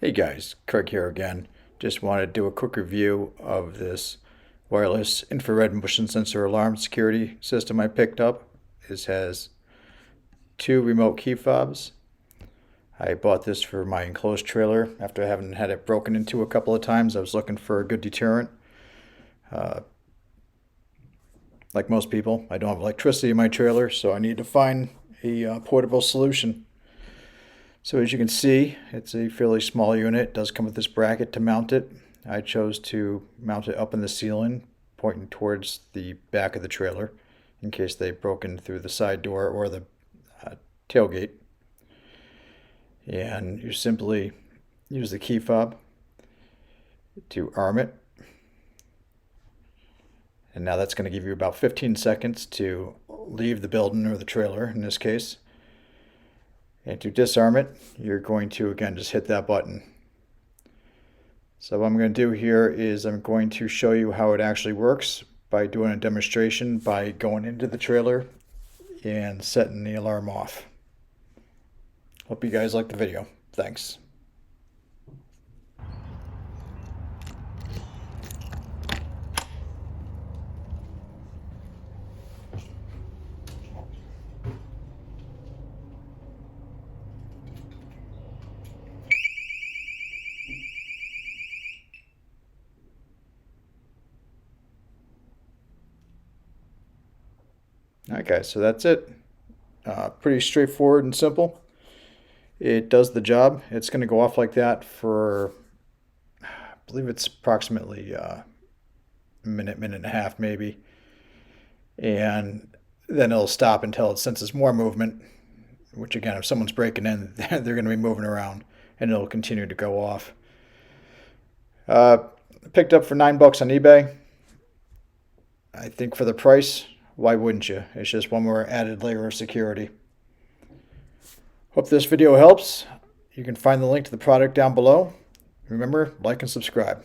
Hey guys, Craig here again. Just wanted to do a quick review of this wireless infrared motion sensor alarm security system I picked up. This has two remote key fobs. I bought this for my enclosed trailer after having had it broken into a couple of times. I was looking for a good deterrent. Uh, like most people, I don't have electricity in my trailer, so I need to find a portable solution. So as you can see, it's a fairly small unit. It does come with this bracket to mount it. I chose to mount it up in the ceiling, pointing towards the back of the trailer, in case they broke in through the side door or the tailgate. And you simply use the key fob to arm it. And now that's going to give you about 15 seconds to leave the building or the trailer in this case. And to disarm it, you're going to, again, just hit that button. So what I'm going to do here is I'm going to show you how it actually works by doing a demonstration by going into the trailer and setting the alarm off. Hope you guys like the video. Thanks. Okay, so that's it. Pretty straightforward and simple. It does the job. It's going to go off like that for, I believe it's approximately a minute, minute and a half maybe. And then it'll stop until it senses more movement, which again, if someone's breaking in, they're going to be moving around and it'll continue to go off. Picked up for $9 on eBay. I think for the price, why wouldn't you? It's just one more added layer of security. Hope this video helps. You can find the link to the product down below. Remember, like and subscribe.